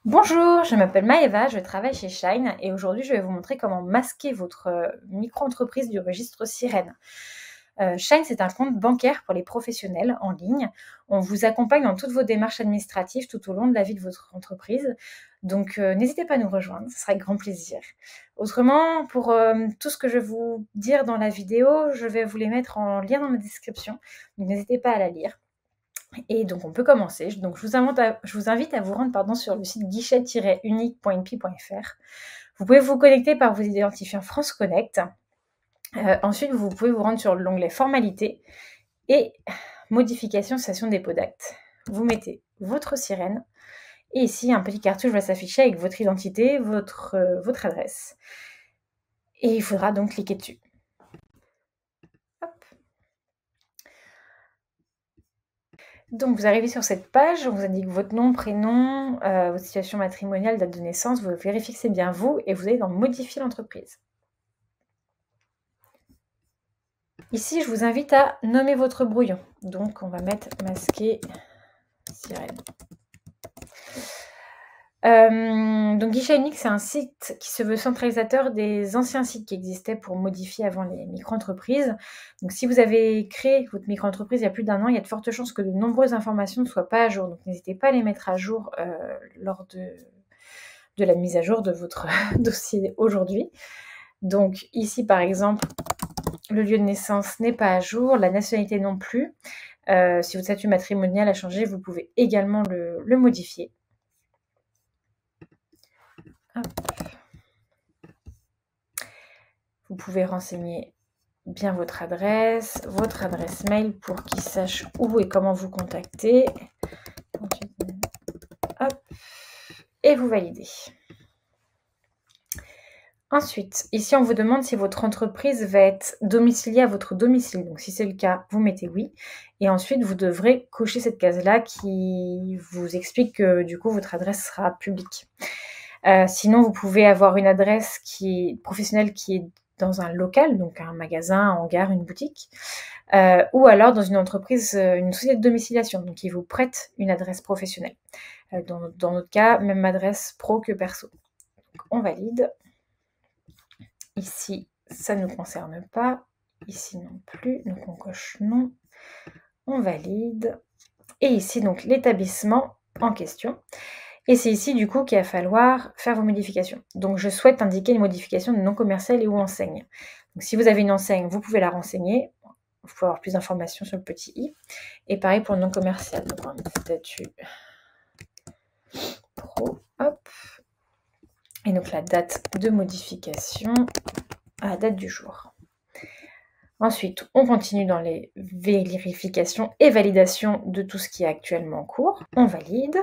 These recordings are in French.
Bonjour, je m'appelle Maëva, je travaille chez Shine et aujourd'hui je vais vous montrer comment masquer votre micro-entreprise du registre Sirène. Shine, c'est un compte bancaire pour les professionnels en ligne. On vous accompagne dans toutes vos démarches administratives tout au long de la vie de votre entreprise. Donc n'hésitez pas à nous rejoindre, ce sera avec grand plaisir. Autrement, pour tout ce que je vais vous dire dans la vidéo, je vais vous les mettre en lien dans la description. Donc n'hésitez pas à la lire. Et donc, on peut commencer. Donc, je vous invite à vous rendre sur le site guichet-unique.inpi.fr. Vous pouvez vous connecter par vos identifiants France Connect. Ensuite, vous pouvez vous rendre sur l'onglet Formalités et Modification Cessation dépôt d'actes. Vous mettez votre sirène et ici, un petit cartouche va s'afficher avec votre identité, votre adresse. Et il faudra donc cliquer dessus. Hop. Donc, vous arrivez sur cette page, on vous indique votre nom, prénom, votre situation matrimoniale, date de naissance, vous vérifiez que c'est bien vous et vous allez dans Modifier l'entreprise. Ici, je vous invite à nommer votre brouillon. Donc, on va mettre masquer sirène. Donc, Guichet Unique, c'est un site qui se veut centralisateur des anciens sites qui existaient pour modifier avant les micro-entreprises. Donc, si vous avez créé votre micro-entreprise il y a plus d'1 an, il y a de fortes chances que de nombreuses informations ne soient pas à jour. Donc, n'hésitez pas à les mettre à jour lors de la mise à jour de votre dossier aujourd'hui. Donc, ici, par exemple, le lieu de naissance n'est pas à jour, la nationalité non plus. Si votre statut matrimonial a changé, vous pouvez également le modifier. Hop. Vous pouvez renseigner bien votre adresse mail pour qu'ils sachent où et comment vous contacter. Hop. Et vous validez. Ensuite, ici, on vous demande si votre entreprise va être domiciliée à votre domicile. Donc, si c'est le cas, vous mettez oui. Et ensuite, vous devrez cocher cette case-là qui vous explique que, du coup, votre adresse sera publique. Sinon, vous pouvez avoir une adresse professionnelle qui est dans un local, donc un magasin, un hangar, une boutique, ou alors dans une entreprise, une société de domiciliation, donc qui vous prête une adresse professionnelle. Dans notre cas, même adresse pro que perso. Donc, on valide. Ici, ça ne nous concerne pas. Ici non plus. Donc, on coche non. On valide. Et ici, donc, l'établissement en question. Et c'est ici, du coup, qu'il va falloir faire vos modifications. Donc, je souhaite indiquer une modification de nom commercial et ou enseigne. Donc, si vous avez une enseigne, vous pouvez la renseigner. Vous pouvez avoir plus d'informations sur le petit i. Et pareil pour le nom commercial. Donc, on va mettre statut pro. Hop. Et donc, la date de modification à la date du jour. Ensuite, on continue dans les vérifications et validations de tout ce qui est actuellement en cours. On valide.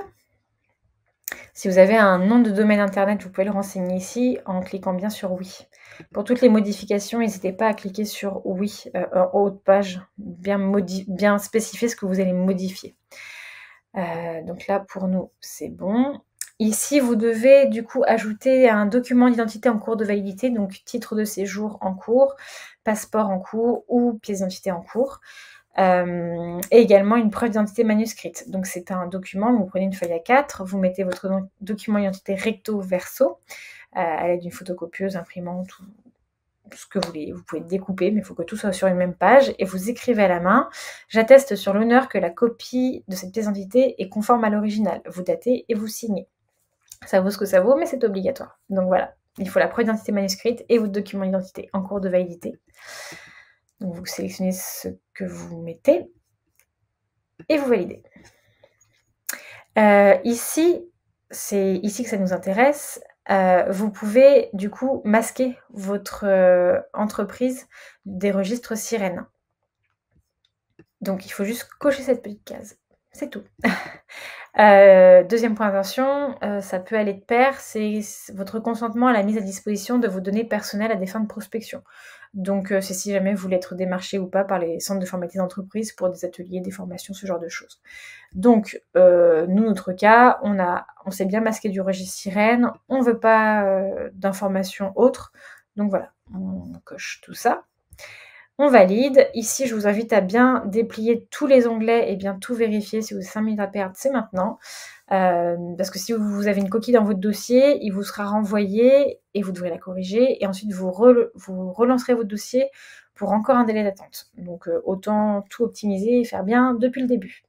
Si vous avez un nom de domaine internet, vous pouvez le renseigner ici en cliquant bien sur oui. Pour toutes les modifications, n'hésitez pas à cliquer sur oui en haut de page, bien spécifier ce que vous allez modifier. Donc là, pour nous, c'est bon. Ici, vous devez du coup ajouter un document d'identité en cours de validité, donc titre de séjour en cours, passeport en cours ou pièce d'identité en cours. Et également une preuve d'identité manuscrite. Donc c'est un document, vous prenez une feuille A4, vous mettez votre document d'identité recto verso à l'aide d'une photocopieuse, imprimante, tout ce que vous voulez. Vous pouvez découper, mais il faut que tout soit sur une même page. Et vous écrivez à la main « J'atteste sur l'honneur que la copie de cette pièce d'identité est conforme à l'original ». Vous datez et vous signez. Ça vaut ce que ça vaut, mais c'est obligatoire. Donc voilà, il faut la preuve d'identité manuscrite et votre document d'identité en cours de validité. Donc vous sélectionnez ce que vous mettez et vous validez. Ici, c'est ici que ça nous intéresse. Vous pouvez du coup masquer votre entreprise des registres Sirène. Donc il faut juste cocher cette petite case. C'est tout. Deuxième point d'attention, ça peut aller de pair, c'est votre consentement à la mise à disposition de vos données personnelles à des fins de prospection. Donc c'est si jamais vous voulez être démarché ou pas par les centres de formalité d'entreprise pour des ateliers, des formations, ce genre de choses. Donc nous, notre cas, on s'est bien masqué du registre Sirène, on ne veut pas d'informations autres, donc voilà, on coche tout ça. On valide. Ici, je vous invite à bien déplier tous les onglets et bien tout vérifier. Si vous avez 5 minutes à perdre, c'est maintenant. Parce que si vous avez une coquille dans votre dossier, il vous sera renvoyé et vous devrez la corriger et ensuite vous relancerez votre dossier pour encore un délai d'attente. Donc autant tout optimiser et faire bien depuis le début.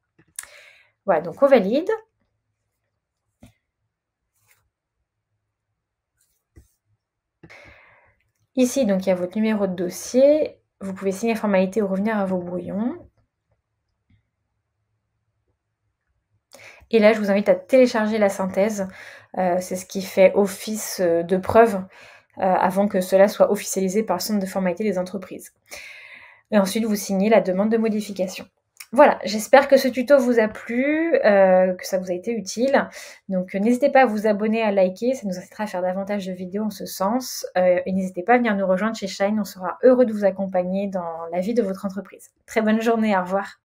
Voilà, donc on valide. Ici, donc il y a votre numéro de dossier. Vous pouvez signer la formalité ou revenir à vos brouillons. Et là, je vous invite à télécharger la synthèse. C'est ce qui fait office de preuve avant que cela soit officialisé par le centre de formalité des entreprises. Et ensuite, vous signez la demande de modification. Voilà, j'espère que ce tuto vous a plu, que ça vous a été utile. Donc n'hésitez pas à vous abonner, à liker, ça nous incitera à faire davantage de vidéos en ce sens. Et n'hésitez pas à venir nous rejoindre chez Shine, on sera heureux de vous accompagner dans la vie de votre entreprise. Très bonne journée, au revoir.